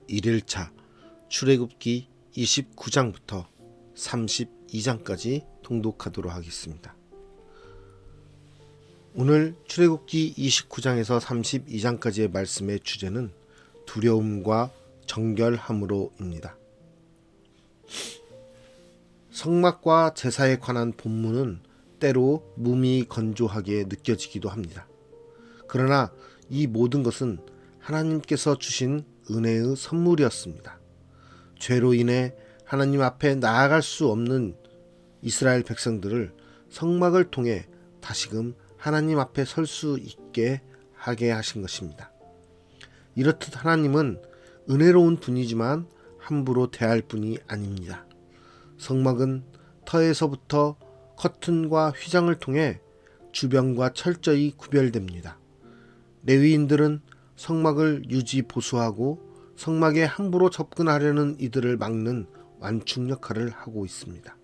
1일차 출애굽기 29장부터 32장까지 통독하도록 하겠습니다. 오늘 출애굽기 29장에서 32장까지의 말씀의 주제는 두려움과 정결함으로입니다. 성막과 제사에 관한 본문은 때로 몸이 건조하게 느껴지기도 합니다. 그러나 이 모든 것은 하나님께서 주신 은혜의 선물이었습니다. 죄로 인해 하나님 앞에 나아갈 수 없는 이스라엘 백성들을 성막을 통해 다시금 하나님 앞에 설 수 있게 하게 하신 것입니다. 이렇듯 하나님은 은혜로운 분이지만 함부로 대할 분이 아닙니다. 성막은 터에서부터 커튼과 휘장을 통해 주변과 철저히 구별됩니다. 레위인들은 성막을 유지 보수하고 성막에 함부로 접근하려는 이들을 막는 완충 역할을 하고 있습니다.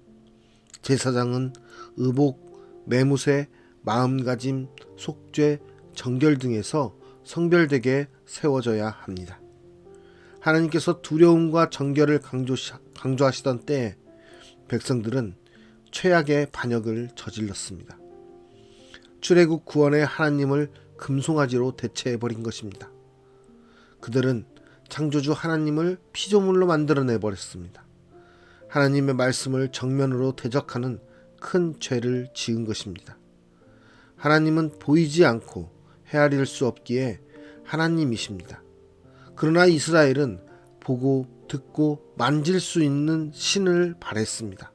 제사장은 의복, 매무새, 마음가짐, 속죄, 정결 등에서 성별되게 세워져야 합니다. 하나님께서 두려움과 정결을 강조하시던 때에 백성들은 최악의 반역을 저질렀습니다. 출애굽 구원의 하나님을 금송아지로 대체해버린 것입니다. 그들은 창조주 하나님을 피조물로 만들어내버렸습니다. 하나님의 말씀을 정면으로 대적하는 큰 죄를 지은 것입니다. 하나님은 보이지 않고 헤아릴 수 없기에 하나님이십니다. 그러나 이스라엘은 보고 듣고 만질 수 있는 신을 바랬습니다.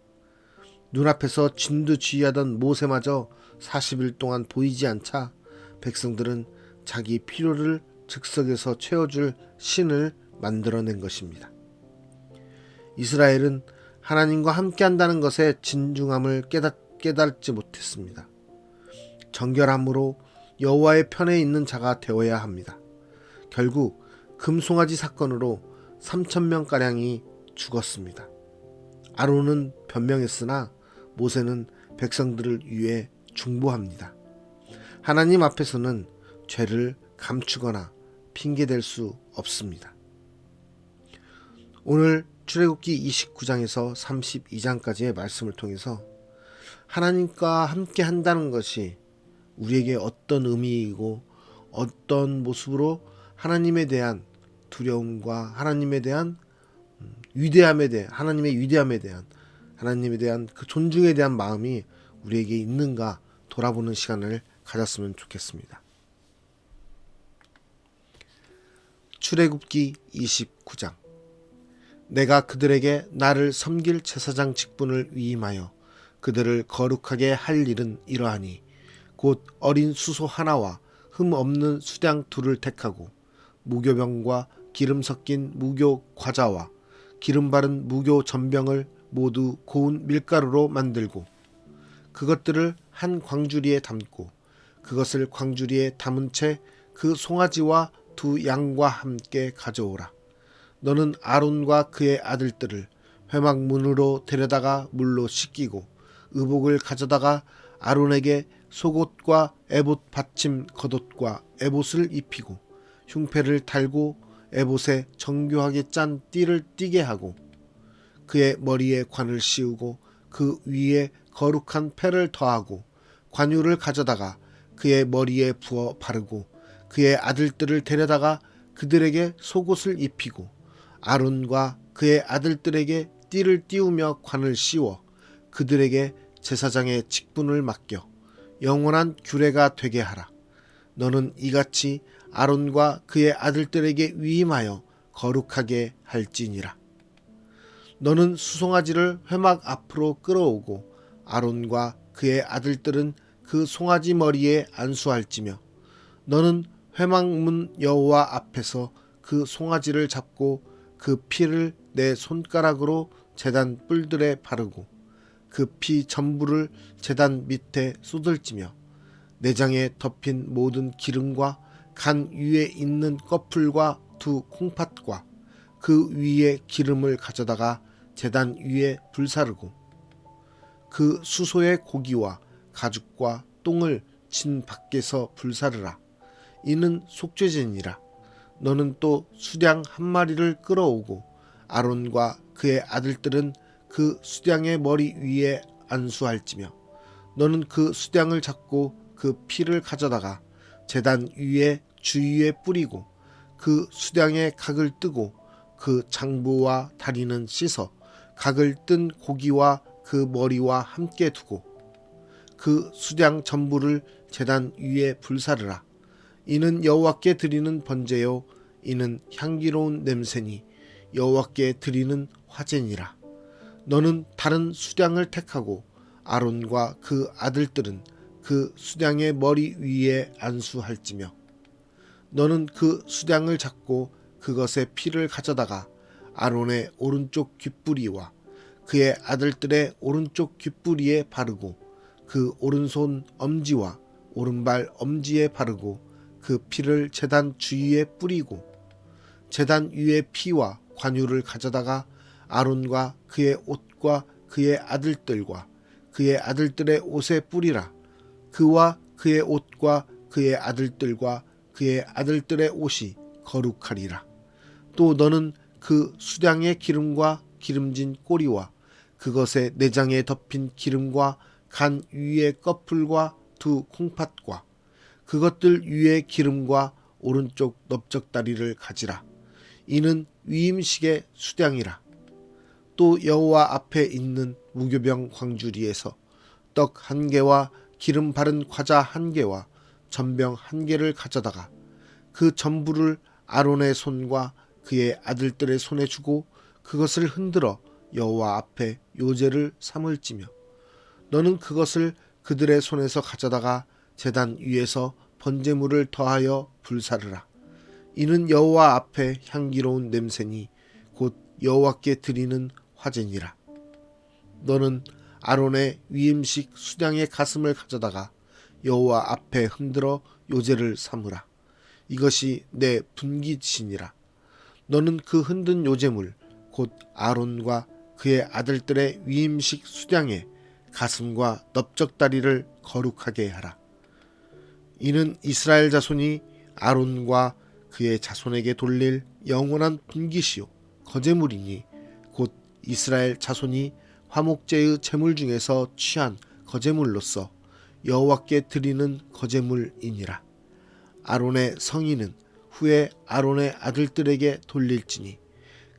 눈앞에서 진두지휘하던 모세마저 40일 동안 보이지 않자 백성들은 자기 필요를 즉석에서 채워줄 신을 만들어낸 것입니다. 이스라엘은 하나님과 함께한다는 것의 진중함을 깨닫지 못했습니다. 정결함으로 여호와의 편에 있는 자가 되어야 합니다. 결국 금송아지 사건으로 3,000명가량이 죽었습니다. 아론은 변명했으나 모세는 백성들을 위해 중보합니다. 하나님 앞에서는 죄를 감추거나 핑계댈 수 없습니다. 오늘 출애굽기 29장에서 32장까지의 말씀을 통해서 하나님과 함께 한다는 것이 우리에게 어떤 의미이고 어떤 모습으로 하나님에 대한 두려움과 하나님에 대한 하나님의 위대함에 대한 하나님에 대한 그 존중에 대한 마음이 우리에게 있는가 돌아보는 시간을 가졌으면 좋겠습니다. 출애굽기 29장. 내가 그들에게 나를 섬길 제사장 직분을 위임하여 그들을 거룩하게 할 일은 이러하니 곧 어린 수소 하나와 흠 없는 수양 둘을 택하고 무교병과 기름 섞인 무교 과자와 기름 바른 무교 전병을 모두 고운 밀가루로 만들고 그것들을 한 광주리에 담고 그것을 광주리에 담은 채 그 송아지와 두 양과 함께 가져오라. 너는 아론과 그의 아들들을 회막문으로 데려다가 물로 씻기고 의복을 가져다가 아론에게 속옷과 에봇 받침 겉옷과 에봇을 입히고 흉패를 달고 에봇에 정교하게 짠 띠를 띠게 하고 그의 머리에 관을 씌우고 그 위에 거룩한 패를 더하고 관유를 가져다가 그의 머리에 부어 바르고 그의 아들들을 데려다가 그들에게 속옷을 입히고 아론과 그의 아들들에게 띠를 띄우며 관을 씌워 그들에게 제사장의 직분을 맡겨 영원한 규례가 되게 하라. 너는 이같이 아론과 그의 아들들에게 위임하여 거룩하게 할지니라. 너는 수송아지를 회막 앞으로 끌어오고 아론과 그의 아들들은 그 송아지 머리에 안수할지며 너는 회막문 여호와 앞에서 그 송아지를 잡고 그 피를 내 손가락으로 제단 뿔들에 바르고 그 피 전부를 제단 밑에 쏟을지며 내장에 덮인 모든 기름과 간 위에 있는 꺼풀과 두 콩팥과 그 위에 기름을 가져다가 제단 위에 불사르고 그 수소의 고기와 가죽과 똥을 진 밖에서 불사르라. 이는 속죄제니라. 너는 또 수량 한 마리를 끌어오고 아론과 그의 아들들은 그 수량의 머리 위에 안수할지며 너는 그 수량을 잡고 그 피를 가져다가 제단 위에 주위에 뿌리고 그 수량의 각을 뜨고 그 장부와 다리는 씻어 각을 뜬 고기와 그 머리와 함께 두고 그 수량 전부를 제단 위에 불사르라. 이는 여호와께 드리는 번제요 이는 향기로운 냄새니 여호와께 드리는 화제니라. 너는 다른 수량을 택하고 아론과 그 아들들은 그 수량의 머리 위에 안수할지며 너는 그 수량을 잡고 그것의 피를 가져다가 아론의 오른쪽 귓부리와 그의 아들들의 오른쪽 귓부리에 바르고 그 오른손 엄지와 오른발 엄지에 바르고 그 피를 제단 주위에 뿌리고 제단 위에 피와 관유를 가져다가 아론과 그의 옷과 그의 아들들과 그의 아들들의 옷에 뿌리라. 그와 그의 옷과 그의 아들들과 그의 아들들의 옷이 거룩하리라. 또 너는 그 수량의 기름과 기름진 꼬리와 그것의 내장에 덮인 기름과 간 위의 꺼풀과 두 콩팥과 그것들 위의 기름과 오른쪽 넓적다리를 가지라. 이는 위임식의 수량이라. 또 여호와 앞에 있는 무교병 광주리에서 떡 한 개와 기름 바른 과자 한 개와 전병 한 개를 가져다가 그 전부를 아론의 손과 그의 아들들의 손에 주고 그것을 흔들어 여호와 앞에 요제를 삼을지며 너는 그것을 그들의 손에서 가져다가 제단 위에서 번제물을 더하여 불사르라. 이는 여호와 앞에 향기로운 냄새니 곧 여호와께 드리는 화제니라. 너는 아론의 위임식 수량의 가슴을 가져다가 여호와 앞에 흔들어 요제를 삼으라. 이것이 내 분깃이니라. 너는 그 흔든 요제물 곧 아론과 그의 아들들의 위임식 수량의 가슴과 넓적다리를 거룩하게 하라. 이는 이스라엘 자손이 아론과 그의 자손에게 돌릴 영원한 분깃이요 거제물이니 곧 이스라엘 자손이 화목제의 제물 중에서 취한 거제물로서 여호와께 드리는 거제물이니라. 아론의 성인은 후에 아론의 아들들에게 돌릴지니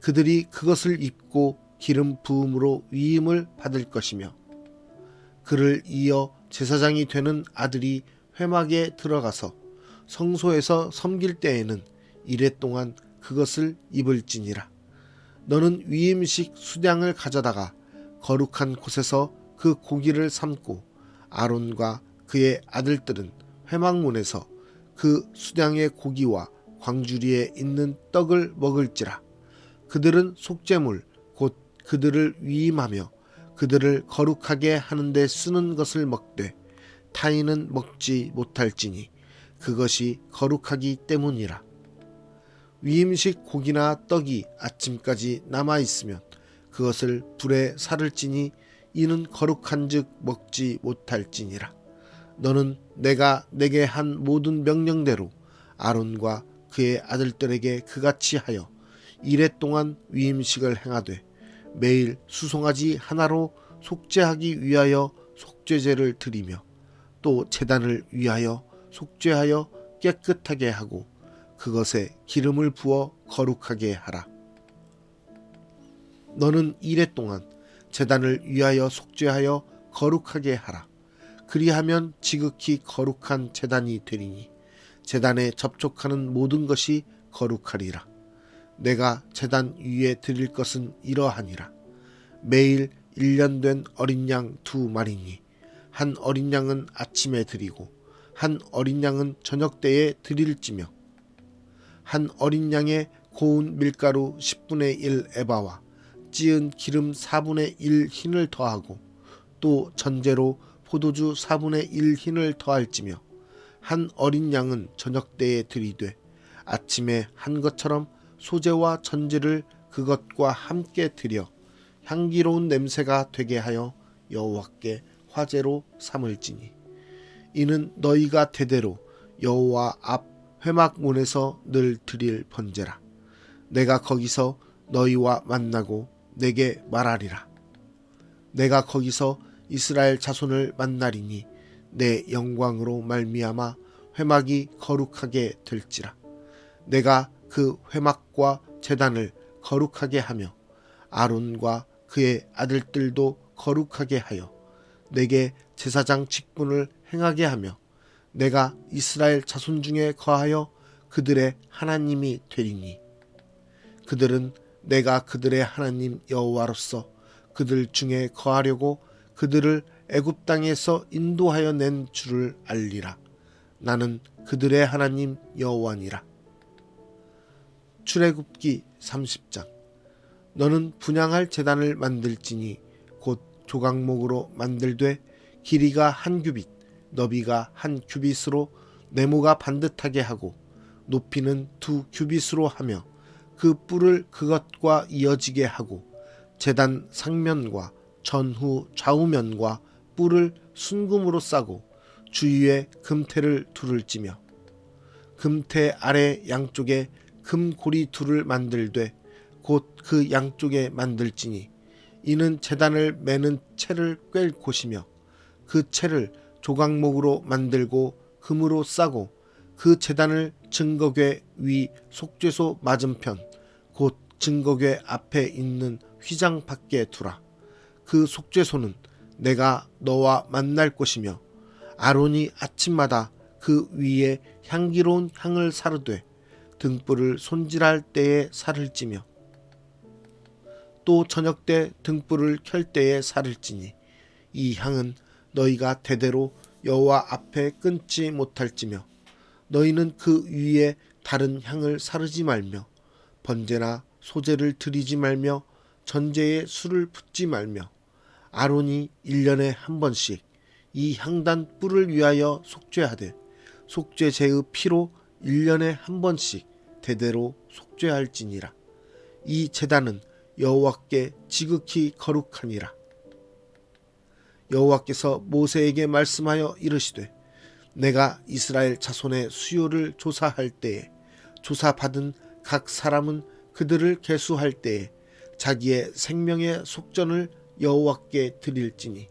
그들이 그것을 입고 기름 부음으로 위임을 받을 것이며 그를 이어 제사장이 되는 아들이 회막에 들어가서 성소에서 섬길 때에는 이레 동안 그것을 입을지니라. 너는 위임식 수량을 가져다가 거룩한 곳에서 그 고기를 삶고 아론과 그의 아들들은 회막문에서 그 수량의 고기와 광주리에 있는 떡을 먹을지라. 그들은 속죄물 곧 그들을 위임하며 그들을 거룩하게 하는데 쓰는 것을 먹되 타인은 먹지 못할지니 그것이 거룩하기 때문이라. 위임식 고기나 떡이 아침까지 남아있으면 그것을 불에 사를지니 이는 거룩한즉 먹지 못할지니라. 너는 내가 내게 한 모든 명령대로 아론과 그의 아들들에게 그같이 하여 이레 동안 위임식을 행하되 매일 수송아지 하나로 속죄하기 위하여 속죄제를 드리며 또 제단을 위하여 속죄하여 깨끗하게 하고 그것에 기름을 부어 거룩하게 하라. 너는 이레 동안 제단을 위하여 속죄하여 거룩하게 하라. 그리하면 지극히 거룩한 제단이 되리니 제단에 접촉하는 모든 것이 거룩하리라. 내가 제단 위에 드릴 것은 이러하니라. 매일 1년 된 어린 양 2마리니 한 어린 양은 아침에 드리고 한 어린 양은 저녁 때에 드릴지며 한 어린 양에 고운 밀가루 10분의 1 에바와 찌은 기름 4분의 1 흰을 더하고 또 전제로 포도주 4분의 1 흰을 더할지며 한 어린 양은 저녁 때에 드리되 아침에 한 것처럼 소제와 전제를 그것과 함께 드려 향기로운 냄새가 되게 하여 여호와께 화제로 삼을지니 이는 너희가 대대로 여호와 앞 회막문에서 늘 드릴 번제라. 내가 거기서 너희와 만나고 내게 말하리라. 내가 거기서 이스라엘 자손을 만나리니 내 영광으로 말미암아 회막이 거룩하게 될지라. 내가 그 회막과 제단을 거룩하게 하며 아론과 그의 아들들도 거룩하게 하여 내게 제사장 직분을 행하게 하며 내가 이스라엘 자손 중에 거하여 그들의 하나님이 되리니 그들은 내가 그들의 하나님 여호와로서 그들 중에 거하려고 그들을 애굽 땅에서 인도하여 낸 줄을 알리라. 나는 그들의 하나님 여호와니라. 출애굽기 30장. 너는 분향할 제단을 만들지니 곧 조각목으로 만들되 길이가 1규빗 너비가 1규빗으로 네모가 반듯하게 하고 높이는 2규빗으로 하며 그 뿔을 그것과 이어지게 하고 제단 상면과 전후 좌우면과 뿔을 순금으로 싸고 주위에 금태를 둘을 찌며 금태 아래 양쪽에 금고리 둘을 만들되 곧 그 양쪽에 만들지니 이는 제단을 매는 채를 꿰 곳이며 그 채를 조각목으로 만들고 금으로 싸고 그 제단을 증거궤 위 속죄소 맞은편 곧 증거궤 앞에 있는 휘장 밖에 두라. 그 속죄소는 내가 너와 만날 곳이며 아론이 아침마다 그 위에 향기로운 향을 사르되 등불을 손질할 때에 살을 찌며 또 저녁 때 등불을 켤 때에 살을 찌니 이 향은 너희가 대대로 여호와 앞에 끊지 못할지며 너희는 그 위에 다른 향을 사르지 말며 번제나 소제를 드리지 말며 전제에 술을 붓지 말며 아론이 1년에 한 번씩 이 향단 뿔을 위하여 속죄하되 속죄제의 피로 1년에 한 번씩 대대로 속죄할지니라. 이 제단은 여호와께 지극히 거룩하니라. 여호와께서 모세에게 말씀하여 이르시되 내가 이스라엘 자손의 수요를 조사할 때에 조사받은 각 사람은 그들을 계수할 때에 자기의 생명의 속전을 여호와께 드릴지니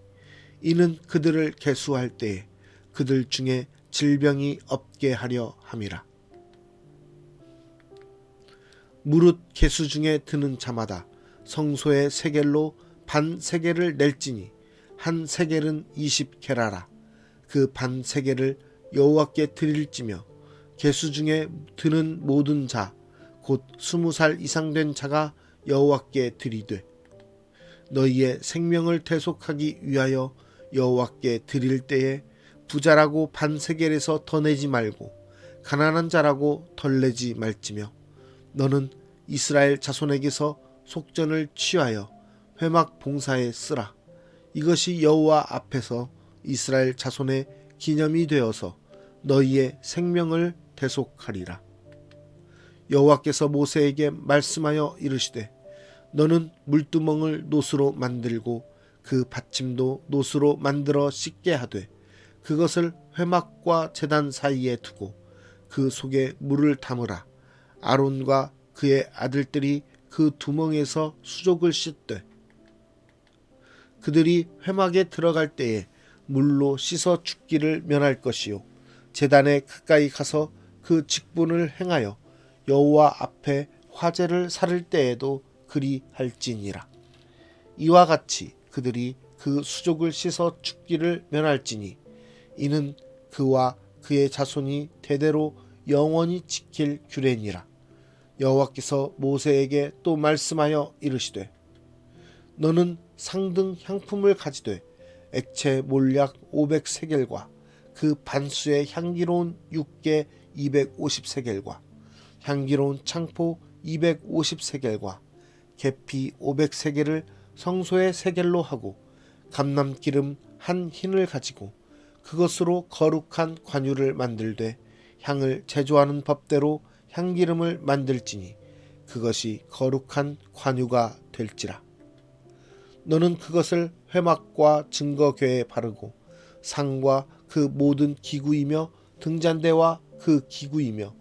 이는 그들을 계수할 때에 그들 중에 질병이 없게 하려 함이라. 무릇 계수 중에 드는 자마다 성소의 세겔로 반 세겔을 낼지니 한 세겔은 20게라라. 그 반 세겔을 여호와께 드릴지며 계수 중에 드는 모든 자 곧 20살 이상 된 자가 여호와께 드리되 너희의 생명을 대속하기 위하여 여호와께 드릴 때에 부자라고 반 세겔에서 더 내지 말고 가난한 자라고 덜 내지 말지며 너는 이스라엘 자손에게서 속전을 취하여 회막 봉사에 쓰라. 이것이 여호와 앞에서 이스라엘 자손의 기념이 되어서 너희의 생명을 대속하리라. 여호와께서 모세에게 말씀하여 이르시되 너는 물두멍을 노수로 만들고 그 받침도 노수로 만들어 씻게 하되 그것을 회막과 제단 사이에 두고 그 속에 물을 담으라. 아론과 그의 아들들이 그 두멍에서 수족을 씻되 그들이 회막에 들어갈 때에 물로 씻어 죽기를 면할 것이요 제단에 가까이 가서 그 직분을 행하여 여호와 앞에 화제를 사를 때에도 그리 할지니라. 이와 같이 그들이 그 수족을 씻어 죽기를 면할지니 이는 그와 그의 자손이 대대로 영원히 지킬 규례니라. 여호와께서 모세에게 또 말씀하여 이르시되 너는 상등 향품을 가지되 액체 몰약 500세겔과 그 반수의 향기로운 육개 250세겔과 향기로운 창포 250세겔과 계피 500세겔을 성소의 세겔로 하고 감람기름 한 흰을 가지고 그것으로 거룩한 관유를 만들되 향을 제조하는 법대로 향기름을 만들지니 그것이 거룩한 관유가 될지라. 너는 그것을 회막과 증거궤에 바르고 상과 그 모든 기구이며 등잔대와 그 기구이며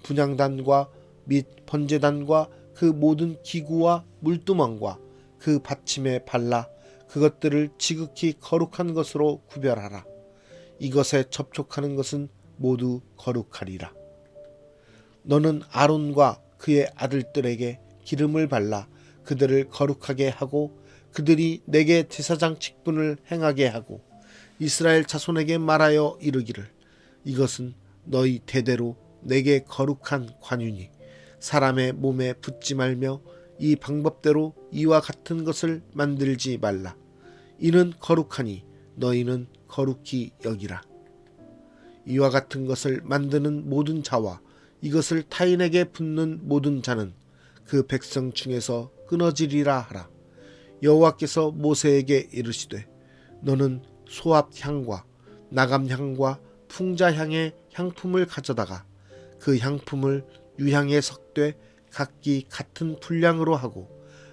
분향단과 및 번제단과 그 모든 기구와 물두멍과 그 받침에 발라 그것들을 지극히 거룩한 것으로 구별하라. 이것에 접촉하는 것은 모두 거룩하리라. 너는 아론과 그의 아들들에게 기름을 발라 그들을 거룩하게 하고 그들이 내게 제사장 직분을 행하게 하고 이스라엘 자손에게 말하여 이르기를 이것은 너희 대대로 내게 거룩한 관유니 사람의 몸에 붙지 말며 이 방법대로 이와 같은 것을 만들지 말라. 이는 거룩하니 너희는 거룩히 여기라. 이와 같은 것을 만드는 모든 자와 이것을 타인에게 붓는 모든 자는 그 백성 중에서 끊어지리라 하라. 여호와께서 모세에게 이르시되 너는 소합향과 나감향과 풍자향의 향품을 가져다가 그 향품을 유향에 섞되 각기 같은 분량으로 하고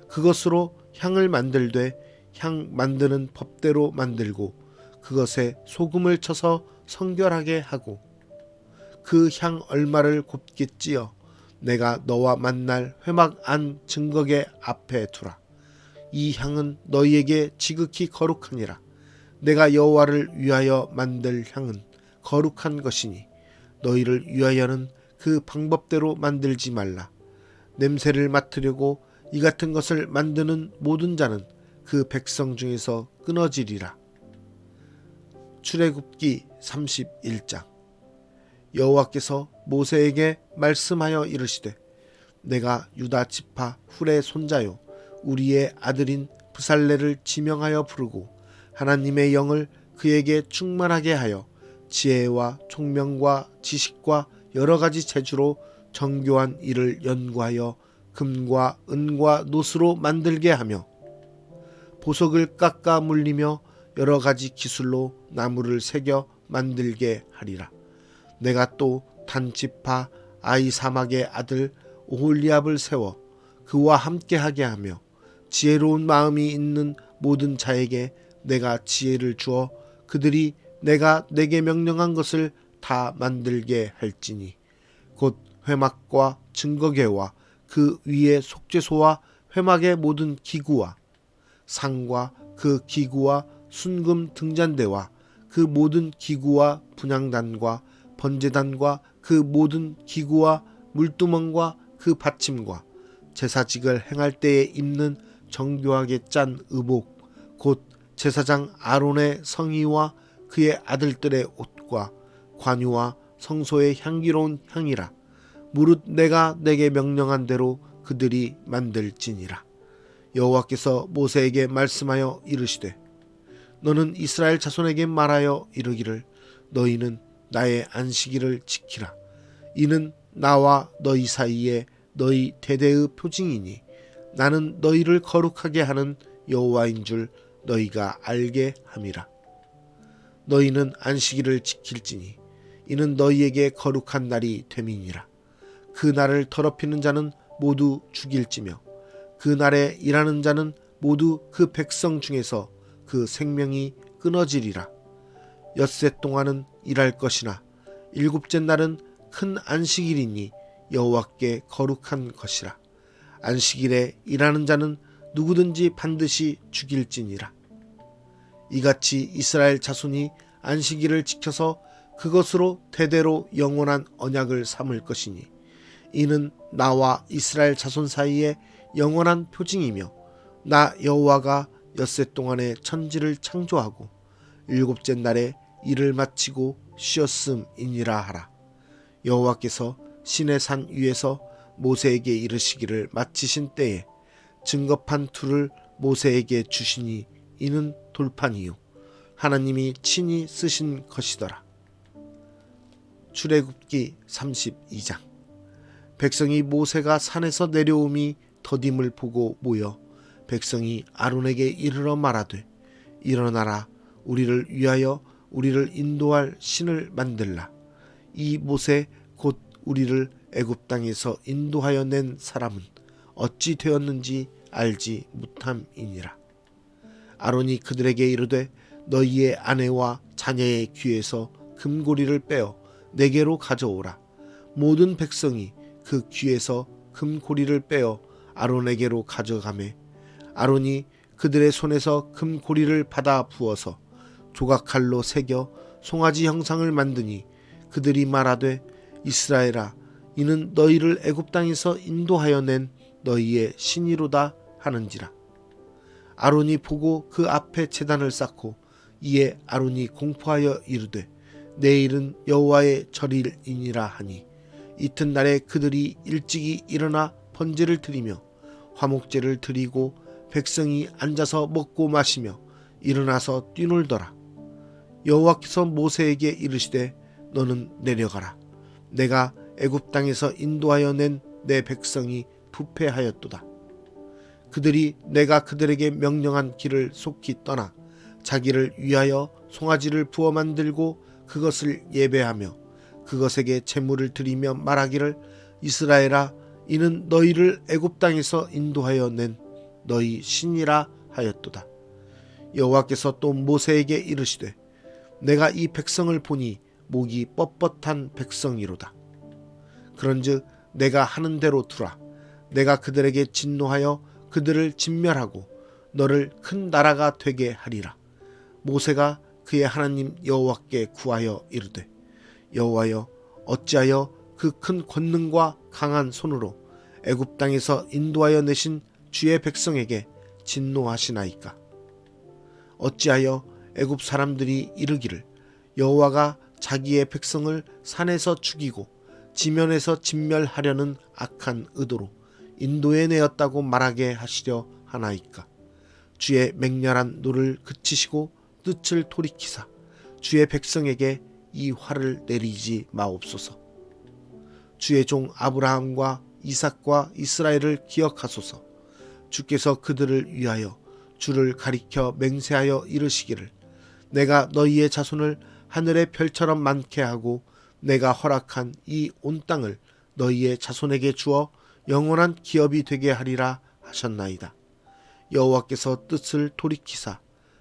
그것으로 향을 만들되 향 만드는 법대로 만들고 그것에 소금을 쳐서 성결하게 하고 그 향 얼마를 곱게 찌어 내가 너와 만날 회막 안 증거계 앞에 두라. 이 향은 너희에게 지극히 거룩하니라. 내가 여호와를 위하여 만들 향은 거룩한 것이니 너희를 위하여는 그 방법대로 만들지 말라. 냄새를 맡으려고 이 같은 것을 만드는 모든 자는 그 백성 중에서 끊어지리라. 출애굽기 31장. 여호와께서 모세에게 말씀하여 이르시되 내가 유다 지파 훌의 손자요 우리의 아들인 브살레를 지명하여 부르고 하나님의 영을 그에게 충만하게 하여 지혜와 총명과 지식과 여러 가지 재주로 정교한 일을 연구하여 금과 은과 노스로 만들게 하며 보석을 깎아 물리며 여러 가지 기술로 나무를 새겨 만들게 하리라. 내가 또 단지파 아이사막의 아들 오홀리압을 세워 그와 함께하게 하며 지혜로운 마음이 있는 모든 자에게 내가 지혜를 주어 그들이 내가 내게 명령한 것을 다 만들게 할지니 곧 회막과 증거궤와 그 위에 속죄소와 회막의 모든 기구와 상과 그 기구와 순금 등잔대와 그 모든 기구와 분향단과 번제단과 그 모든 기구와 물두멍과 그 받침과 제사직을 행할 때에 입는 정교하게 짠 의복 곧 제사장 아론의 성의와 그의 아들들의 옷과 관유와 성소의 향기로운 향이라. 무릇 내가 내게 명령한 대로 그들이 만들지니라. 여호와께서 모세에게 말씀하여 이르시되 너는 이스라엘 자손에게 말하여 이르기를 너희는 나의 안식일을 지키라. 이는 나와 너희 사이에 너희 대대의 표징이니 나는 너희를 거룩하게 하는 여호와인 줄 너희가 알게 함이라. 너희는 안식일을 지킬지니 이는 너희에게 거룩한 날이 됨이니라. 그 날을 더럽히는 자는 모두 죽일지며 그 날에 일하는 자는 모두 그 백성 중에서 그 생명이 끊어지리라. 엿새 동안은 일할 것이나 일곱째 날은 큰 안식일이니 여호와께 거룩한 것이라. 안식일에 일하는 자는 누구든지 반드시 죽일지니라. 이같이 이스라엘 자손이 안식일을 지켜서 그것으로 대대로 영원한 언약을 삼을 것이니 이는 나와 이스라엘 자손 사이에 영원한 표징이며 나 여호와가 엿새 동안에 천지를 창조하고 일곱째 날에 일을 마치고 쉬었음이니라 하라. 여호와께서 시내 산 위에서 모세에게 이르시기를 마치신 때에 증거판 둘을 모세에게 주시니 이는 돌판이요 하나님이 친히 쓰신 것이더라. 출애굽기 32장. 백성이 모세가 산에서 내려옴이 더딤을 보고 모여 백성이 아론에게 이르러 말하되 일어나라 우리를 위하여 우리를 인도할 신을 만들라. 이 모세 곧 우리를 애굽 땅에서 인도하여 낸 사람은 어찌 되었는지 알지 못함이니라. 아론이 그들에게 이르되 너희의 아내와 자녀의 귀에서 금고리를 빼어 내게로 가져오라. 모든 백성이 그 귀에서 금고리를 빼어 아론에게로 가져가매 아론이 그들의 손에서 금고리를 받아 부어서 조각칼로 새겨 송아지 형상을 만드니 그들이 말하되 이스라엘아 이는 너희를 애굽 땅에서 인도하여 낸 너희의 신이로다 하는지라. 아론이 보고 그 앞에 제단을 쌓고 이에 아론이 공포하여 이르되 내일은 여호와의 절일이니라 하니 이튿날에 그들이 일찍이 일어나 번제를 드리며 화목제를 드리고 백성이 앉아서 먹고 마시며 일어나서 뛰놀더라. 여호와께서 모세에게 이르시되 너는 내려가라. 내가 애굽 땅에서 인도하여 낸 내 백성이 부패하였도다. 그들이 내가 그들에게 명령한 길을 속히 떠나 자기를 위하여 송아지를 부어 만들고 그것을 예배하며 그것에게 제물을 드리며 말하기를 이스라엘아 이는 너희를 애굽 땅에서 인도하여 낸 너희 신이라 하였도다. 여호와께서 또 모세에게 이르시되 내가 이 백성을 보니 목이 뻣뻣한 백성이로다. 그런즉 내가 하는 대로 두라. 내가 그들에게 진노하여 그들을 진멸하고 너를 큰 나라가 되게 하리라. 모세가 그의 하나님 여호와께 구하여 이르되 여호와여 어찌하여 그 큰 권능과 강한 손으로 애굽 땅에서 인도하여 내신 주의 백성에게 진노하시나이까. 어찌하여 애굽 사람들이 이르기를 여호와가 자기의 백성을 산에서 죽이고 지면에서 진멸하려는 악한 의도로 인도해 내었다고 말하게 하시려 하나이까. 주의 맹렬한 노를 그치시고 뜻을 돌이키사 주의 백성에게 이 화를 내리지 마옵소서. 주의 종 아브라함과 이삭과 이스라엘을 기억하소서. 주께서 그들을 위하여 주를 가리켜 맹세하여 이르시기를 내가 너희의 자손을 하늘의 별처럼 많게 하고 내가 허락한 이 온 땅을 너희의 자손에게 주어 영원한 기업이 되게 하리라 하셨나이다. 여호와께서 뜻을 돌이키사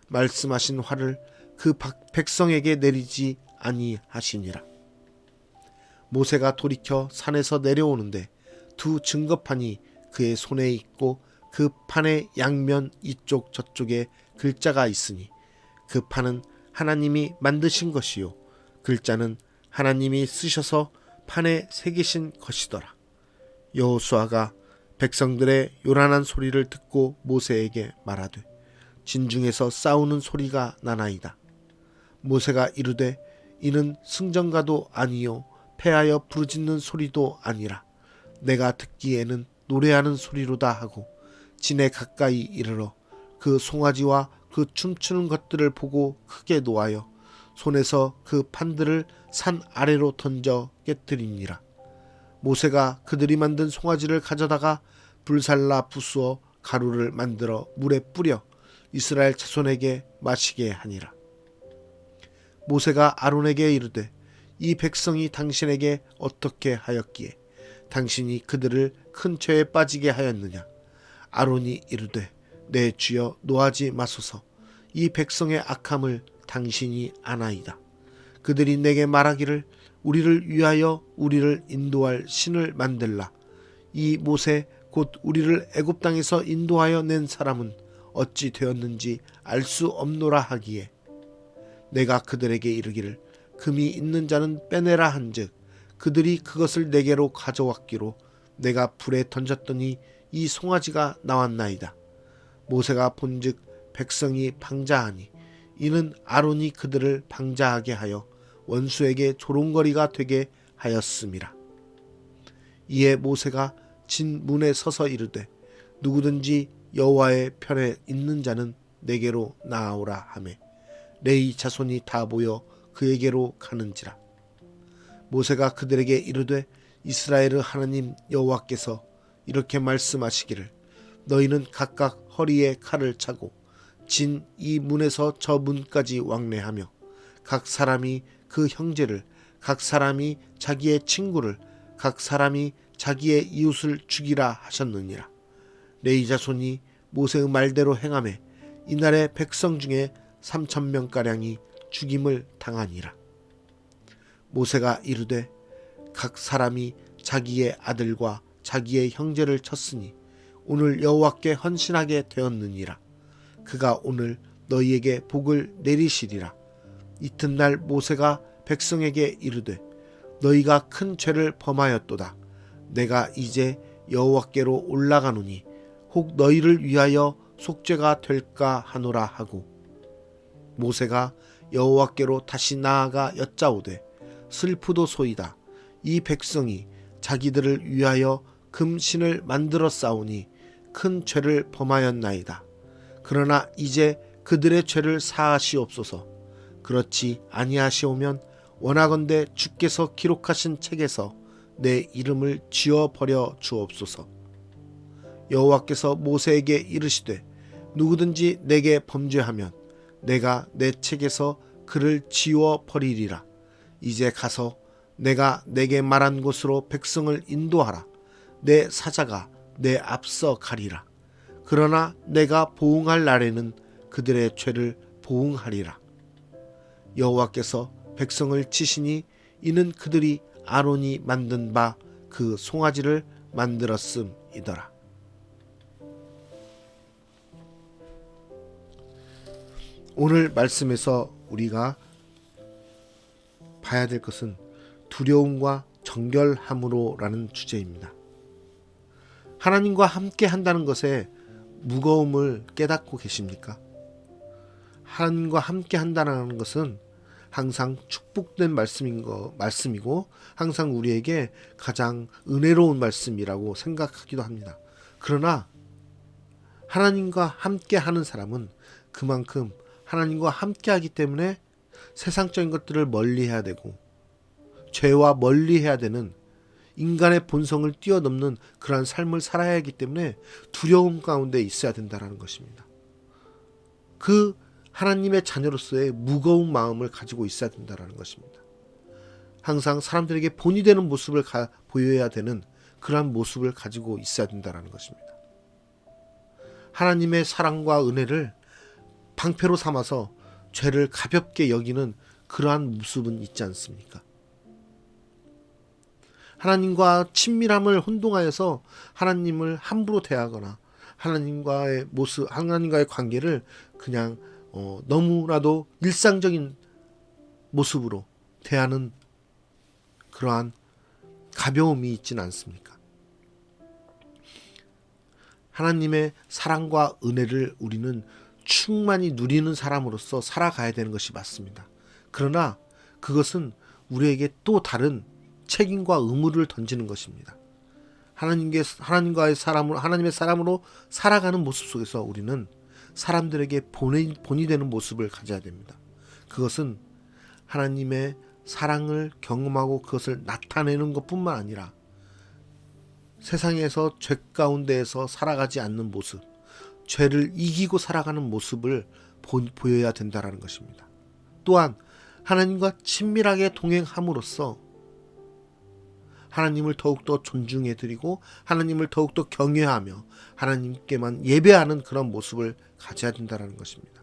말씀하신 화를 그 백성에게 내리지 아니하시니라. 모세가 돌이켜 산에서 내려오는데 두 증거판이 그의 손에 있고 그 판의 양면 이쪽 저쪽에 글자가 있으니 그 판은 하나님이 만드신 것이요 글자는 하나님이 쓰셔서 판에 새기신 것이더라. 여호수아가 백성들의 요란한 소리를 듣고 모세에게 말하되 진중에서 싸우는 소리가 나나이다. 모세가 이르되 이는 승전가도 아니요 패하여 부르짖는 소리도 아니라 내가 듣기에는 노래하는 소리로다 하고 진에 가까이 이르러 그 송아지와 그 춤추는 것들을 보고 크게 노하여 손에서 그 판들을 산 아래로 던져 깨뜨리니라. 모세가 그들이 만든 송아지를 가져다가 불살라 부수어 가루를 만들어 물에 뿌려 이스라엘 자손에게 마시게 하니라. 모세가 아론에게 이르되 이 백성이 당신에게 어떻게 하였기에 당신이 그들을 큰 죄에 빠지게 하였느냐. 아론이 이르되 내 주여 노하지 마소서. 이 백성의 악함을 당신이 아나이다. 그들이 내게 말하기를 우리를 위하여 우리를 인도할 신을 만들라. 이 모세 곧 우리를 애굽 땅에서 인도하여 낸 사람은 어찌 되었는지 알 수 없노라 하기에 내가 그들에게 이르기를 금이 있는 자는 빼내라 한즉 그들이 그것을 내게로 가져왔기로 내가 불에 던졌더니 이 송아지가 나왔나이다. 모세가 본즉 백성이 방자하니 이는 아론이 그들을 방자하게 하여 원수에게 조롱거리가 되게 하였음이라. 이에 모세가 진 문에 서서 이르되 누구든지 여호와의 편에 있는 자는 내게로 나아오라 하매 레위 자손이 다 모여 그에게로 가는지라. 모세가 그들에게 이르되 이스라엘의 하나님 여호와께서 이렇게 말씀하시기를 너희는 각각 허리에 칼을 차고 진 이 문에서 저 문까지 왕래하며 각 사람이 그 형제를 각 사람이 자기의 친구를 각 사람이 자기의 이웃을 죽이라 하셨느니라. 레위 자손이 모세의 말대로 행하매 이날에 백성 중에 3,000명가량이 죽임을 당하니라. 모세가 이르되 각 사람이 자기의 아들과 자기의 형제를 쳤으니 오늘 여호와께 헌신하게 되었느니라. 그가 오늘 너희에게 복을 내리시리라. 이튿날 모세가 백성에게 이르되 너희가 큰 죄를 범하였도다. 내가 이제 여호와께로 올라가노니 혹 너희를 위하여 속죄가 될까 하노라 하고 모세가 여호와께로 다시 나아가 여짜오되 슬프도소이다. 이 백성이 자기들을 위하여 금신을 만들어 싸우니 큰 죄를 범하였나이다. 그러나 이제 그들의 죄를 사하시옵소서. 그렇지 아니하시오면 원하건대 주께서 기록하신 책에서 내 이름을 지워버려 주옵소서. 여호와께서 모세에게 이르시되 누구든지 내게 범죄하면 내가 내 책에서 그를 지워버리리라. 이제 가서 내가 내게 말한 곳으로 백성을 인도하라. 내 사자가 내 앞서 가리라. 그러나 내가 보응할 날에는 그들의 죄를 보응하리라. 여호와께서 백성을 치시니 이는 그들이 아론이 만든 바 그 송아지를 만들었음이더라. 오늘 말씀에서 우리가 봐야 될 것은 두려움과 정결함으로라는 주제입니다. 하나님과 함께 한다는 것에 무거움을 깨닫고 계십니까? 하나님과 함께 한다는 것은 항상 축복된 말씀이고 항상 우리에게 가장 은혜로운 말씀이라고 생각하기도 합니다. 그러나 하나님과 함께 하는 사람은 그만큼 하나님과 함께 하기 때문에 세상적인 것들을 멀리해야 되고 죄와 멀리해야 되는 인간의 본성을 뛰어넘는 그러한 삶을 살아야 하기 때문에 두려움 가운데 있어야 된다는 것입니다. 그 하나님의 자녀로서의 무거운 마음을 가지고 있어야 된다는 것입니다. 항상 사람들에게 본이 되는 모습을 보여야 되는 그러한 모습을 가지고 있어야 된다는 것입니다. 하나님의 사랑과 은혜를 방패로 삼아서 죄를 가볍게 여기는 그러한 모습은 있지 않습니까? 하나님과 친밀함을 혼동하여서 하나님을 함부로 대하거나 하나님과의 모습, 하나님과의 관계를 그냥 너무나도 일상적인 모습으로 대하는 그러한 가벼움이 있지는 않습니까? 하나님의 사랑과 은혜를 우리는 충만히 누리는 사람으로서 살아가야 되는 것이 맞습니다. 그러나 그것은 우리에게 또 다른 책임과 의무를 던지는 것입니다. 하나님의 사람으로 살아가는 모습 속에서 우리는 사람들에게 본이 되는 모습을 가져야 됩니다. 그것은 하나님의 사랑을 경험하고 그것을 나타내는 것뿐만 아니라 세상에서 죄 가운데에서 살아가지 않는 모습, 죄를 이기고 살아가는 모습을 보여야 된다는 것입니다. 또한 하나님과 친밀하게 동행함으로써 하나님을 더욱더 존중해드리고 하나님을 더욱더 경외하며 하나님께만 예배하는 그런 모습을 가져야 된다는 것입니다.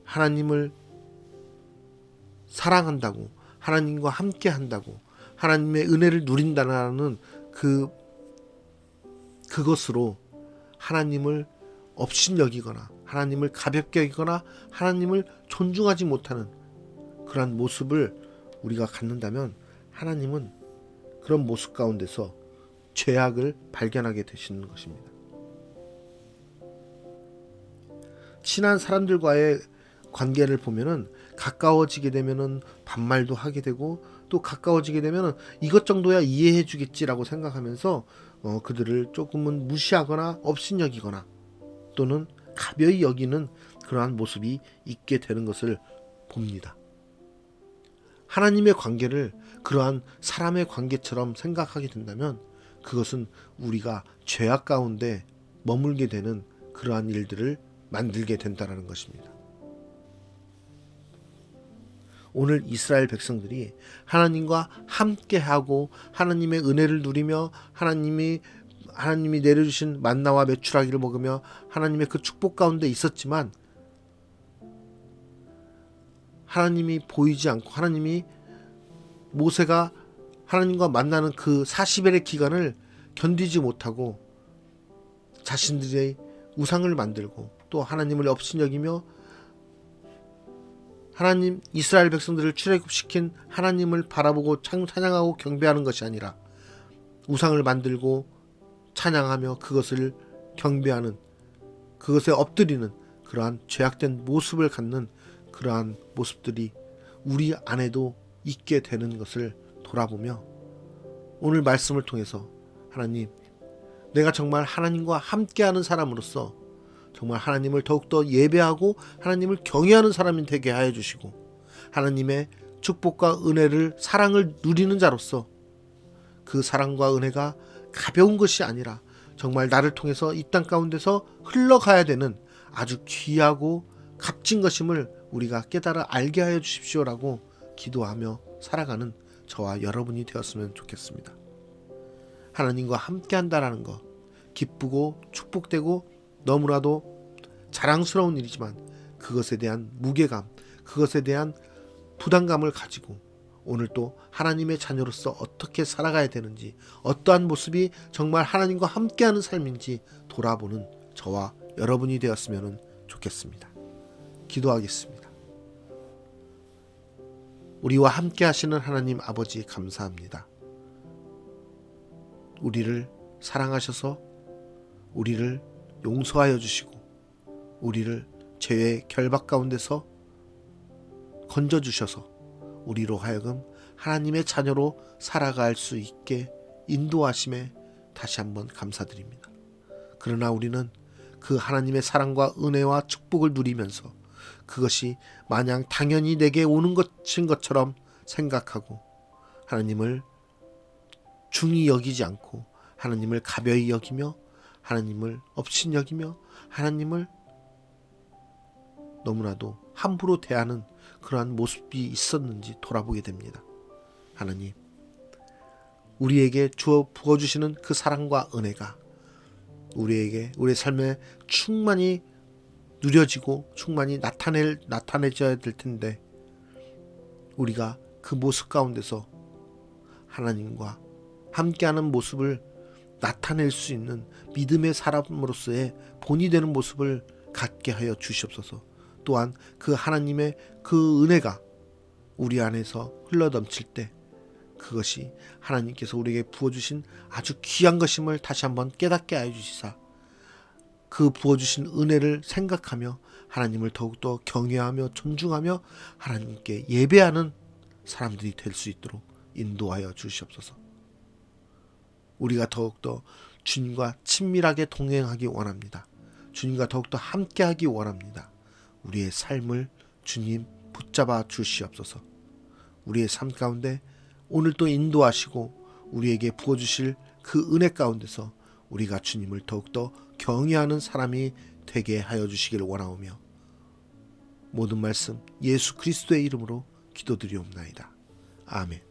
하나님을 사랑한다고 하나님과 함께 한다고 하나님의 은혜를 누린다는 그것으로 하나님을 업신여기거나 하나님을 가볍게 여기거나 하나님을 존중하지 못하는 그러한 모습을 우리가 갖는다면 하나님은 그런 모습 가운데서 죄악을 발견하게 되시는 것입니다. 친한 사람들과의 관계를 보면은 가까워지게 되면은 반말도 하게 되고 또 가까워지게 되면은 이것 정도야 이해해 주겠지라고 생각하면서 그들을 조금은 무시하거나 업신여기거나 또는 가벼이 여기는 그러한 모습이 있게 되는 것을 봅니다. 하나님의 관계를 그러한 사람의 관계처럼 생각하게 된다면 그것은 우리가 죄악 가운데 머물게 되는 그러한 일들을 만들게 된다는 것입니다. 오늘 이스라엘 백성들이 하나님과 함께하고 하나님의 은혜를 누리며 하나님이 내려주신 만나와 메추라기를 먹으며 하나님의 그 축복 가운데 있었지만 하나님이 보이지 않고 하나님이 모세가 하나님과 만나는 그 40일의 기간을 견디지 못하고 자신들의 우상을 만들고 또 하나님을 업신여기며 하나님 이스라엘 백성들을 출애굽시킨 하나님을 바라보고 찬양하고 경배하는 것이 아니라 우상을 만들고 찬양하며 그것을 경배하는, 그것에 엎드리는 그러한 죄악된 모습을 갖는 그러한 모습들이 우리 안에도 있게 되는 것을 돌아보며 오늘 말씀을 통해서 하나님, 내가 정말 하나님과 함께하는 사람으로서 정말 하나님을 더욱더 예배하고 하나님을 경외하는 사람이 되게 하여 주시고 하나님의 축복과 은혜를, 사랑을 누리는 자로서 그 사랑과 은혜가 가벼운 것이 아니라 정말 나를 통해서 이 땅 가운데서 흘러가야 되는 아주 귀하고 값진 것임을 우리가 깨달아 알게 하여 주십시오라고 기도하며 살아가는 저와 여러분이 되었으면 좋겠습니다. 하나님과 함께 한다라는 것, 기쁘고 축복되고 너무나도 자랑스러운 일이지만 그것에 대한 무게감, 그것에 대한 부담감을 가지고 오늘 또 하나님의 자녀로서 어떻게 살아가야 되는지, 어떠한 모습이 정말 하나님과 함께하는 삶인지 돌아보는 저와 여러분이 되었으면 좋겠습니다. 기도하겠습니다. 우리와 함께 하시는 하나님 아버지 감사합니다. 우리를 사랑하셔서 우리를 용서하여 주시고 우리를 죄의 결박 가운데서 건져주셔서 우리로 하여금 하나님의 자녀로 살아갈 수 있게 인도하심에 다시 한번 감사드립니다. 그러나 우리는 그 하나님의 사랑과 은혜와 축복을 누리면서 그것이 마냥 당연히 내게 오는 것인 것처럼 생각하고 하나님을 중히 여기지 않고 하나님을 가벼이 여기며 하나님을 업신여기며 하나님을 너무나도 함부로 대하는 그러한 모습이 있었는지 돌아보게 됩니다. 하나님, 우리에게 부어주시는 그 사랑과 은혜가 우리에게 우리의 삶에 충만히 누려지고 충만히 나타내져야 될 텐데 우리가 그 모습 가운데서 하나님과 함께하는 모습을 나타낼 수 있는 믿음의 사람으로서의 본이 되는 모습을 갖게 하여 주시옵소서. 또한 그 하나님의 그 은혜가 우리 안에서 흘러넘칠 때 그것이 하나님께서 우리에게 부어주신 아주 귀한 것임을 다시 한번 깨닫게 하여 주시사 그 부어주신 은혜를 생각하며 하나님을 더욱더 경외하며 존중하며 하나님께 예배하는 사람들이 될 수 있도록 인도하여 주시옵소서. 우리가 더욱더 주님과 친밀하게 동행하기 원합니다. 주님과 더욱더 함께하기 원합니다. 우리의 삶을 주님 붙잡아 주시옵소서. 우리의 삶 가운데 오늘 또 인도하시고 우리에게 부어주실 그 은혜 가운데서 우리가 주님을 더욱더 경외하는 사람이 되게 하여 주시길 원하오며 모든 말씀 예수 그리스도의 이름으로 기도드리옵나이다. 아멘.